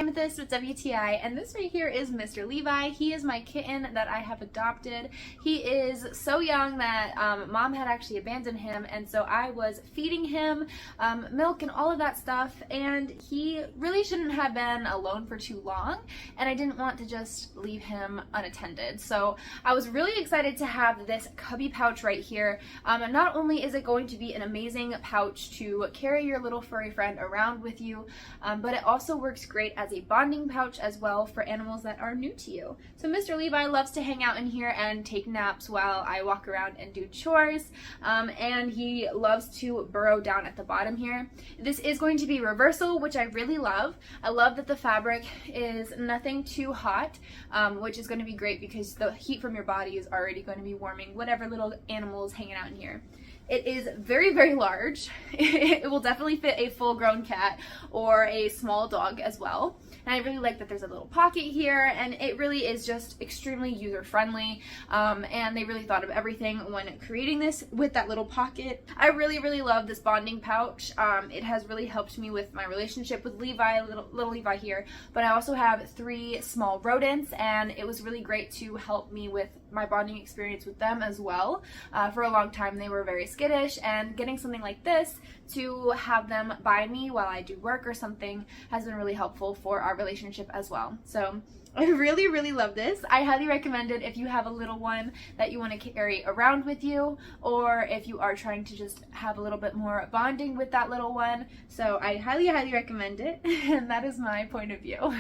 Amethyst with WTI, and this right here is Mr. Levi. He is my kitten that I have adopted. He is so young that mom had actually abandoned him, and so I was feeding him milk and all of that stuff, and he really shouldn't have been alone for too long, and I didn't want to just leave him unattended. So I was really excited to have this Cuby pouch right here. Not only is it going to be an amazing pouch to carry your little furry friend around with you, but it also works great as a bonding pouch as well for animals that are new to you. So Mr. Levi loves to hang out in here and take naps while I walk around and do chores, and he loves to burrow down at the bottom here. This is going to be reversible, which I really love. I love that the fabric is nothing too hot, which is going to be great because the heat from your body is already going to be warming whatever little animal is hanging out in here. It is very, very large. It will definitely fit a full-grown cat or a small dog as well. And I really like that there's a little pocket here, and it really is just extremely user-friendly. And they really thought of everything when creating this with that little pocket. I really, really love this bonding pouch. It has really helped me with my relationship with Levi, little Levi here. But I also have 3 small rodents, and it was really great to help me with my bonding experience with them as well. For a long time they were very skittish, and getting something like this to have them by me while I do work or something has been really helpful for our relationship as well. So I really, really love this. I highly recommend it if you have a little one that you want to carry around with you, or if you are trying to just have a little bit more bonding with that little one. So I highly, highly recommend it, and that is my point of view.